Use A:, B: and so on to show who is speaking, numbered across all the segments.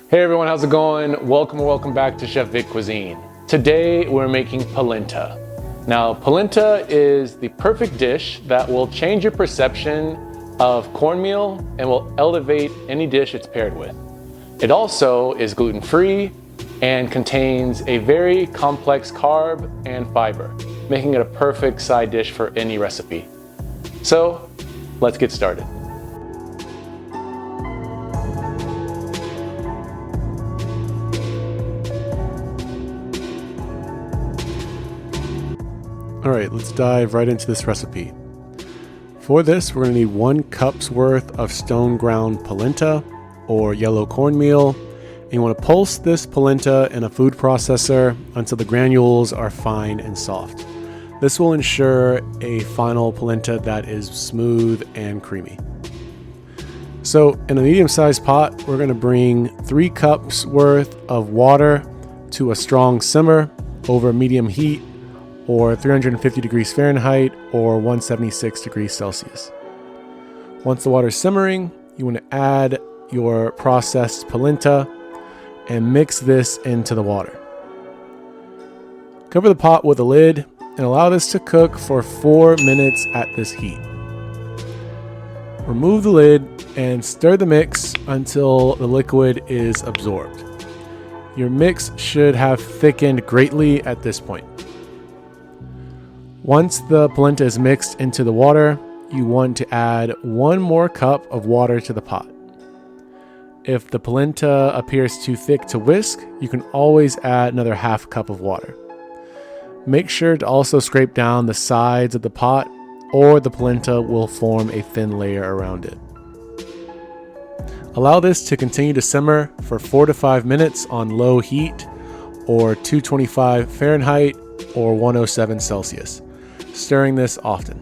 A: Hey everyone, how's it going? Welcome back to Chef Vic Cuisine. Today we're making polenta. Now, polenta is the perfect dish that will change your perception of cornmeal and will elevate any dish it's paired with. It also is gluten-free and contains a very complex carb and fiber, making it a perfect side dish for any recipe. So, let's get started.
B: All right, let's dive right into this recipe. For this, we're going to need 1 cup's worth of stone ground polenta or yellow cornmeal. And you want to pulse this polenta in a food processor until the granules are fine and soft. This will ensure a final polenta that is smooth and creamy. So in a medium-sized pot, we're going to bring 3 cups worth of water to a strong simmer over medium heat, or 350 degrees Fahrenheit or 176 degrees Celsius. Once the water is simmering, you want to add your processed polenta and mix this into the water. Cover the pot with a lid and allow this to cook for 4 minutes at this heat. Remove the lid and stir the mix until the liquid is absorbed. Your mix should have thickened greatly at this point. Once the polenta is mixed into the water, you want to add 1 more cup of water to the pot. If the polenta appears too thick to whisk, you can always add another half cup of water. Make sure to also scrape down the sides of the pot, or the polenta will form a thin layer around it. Allow this to continue to simmer for 4 to 5 minutes on low heat, or 225 Fahrenheit or 107 Celsius. Stirring this often.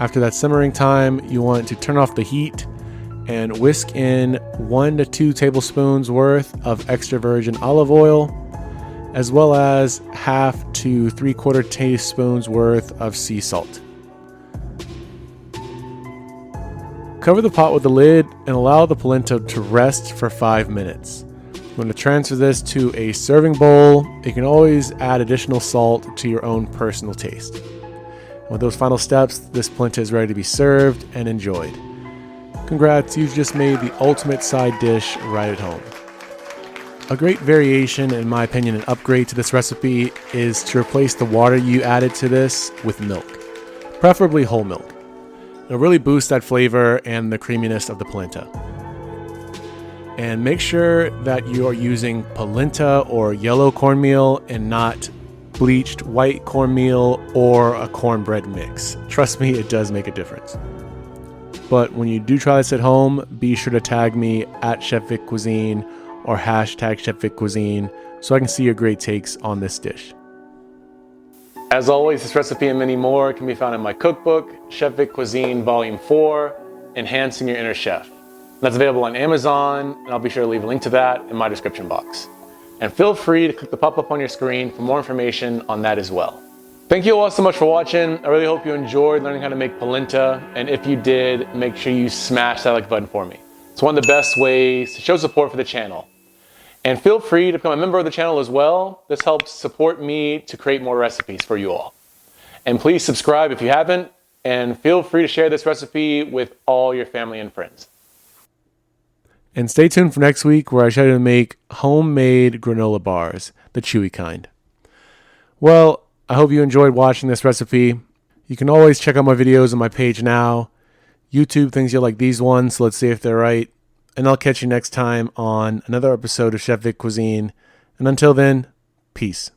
B: After that simmering time, you want to turn off the heat and whisk in 1 to 2 tablespoons worth of extra virgin olive oil, as well as 1/2 to 3/4 teaspoons worth of sea salt. Cover the pot with the lid and allow the polenta to rest for 5 minutes. You want to transfer this to a serving bowl. You can always add additional salt to your own personal taste. And with those final steps, this polenta is ready to be served and enjoyed. Congrats, you've just made the ultimate side dish right at home. A great variation, in my opinion, an upgrade to this recipe is to replace the water you added to this with milk, preferably whole milk. It'll really boost that flavor and the creaminess of the polenta. And make sure that you are using polenta or yellow cornmeal and not bleached white cornmeal or a cornbread mix. Trust me, it does make a difference. But when you do try this at home, be sure to tag me at Chef Vic Cuisine or hashtag Chef Vic Cuisine so I can see your great takes on this dish.
A: As always, this recipe and many more can be found in my cookbook, Chef Vic Cuisine Volume 4, Enhancing Your Inner Chef. That's available on Amazon, and I'll be sure to leave a link to that in my description box. And feel free to click the pop-up on your screen for more information on that as well. Thank you all so much for watching. I really hope you enjoyed learning how to make polenta, and if you did, make sure you smash that like button for me. It's one of the best ways to show support for the channel. And feel free to become a member of the channel as well. This helps support me to create more recipes for you all. And please subscribe if you haven't, and feel free to share this recipe with all your family and friends.
B: And stay tuned for next week where I show you to make homemade granola bars, the chewy kind. Well, I hope you enjoyed watching this recipe. You can always check out my videos on my page now. YouTube thinks you'll like these ones, so let's see if they're right. And I'll catch you next time on another episode of Chef Vic Cuisine. And until then, peace.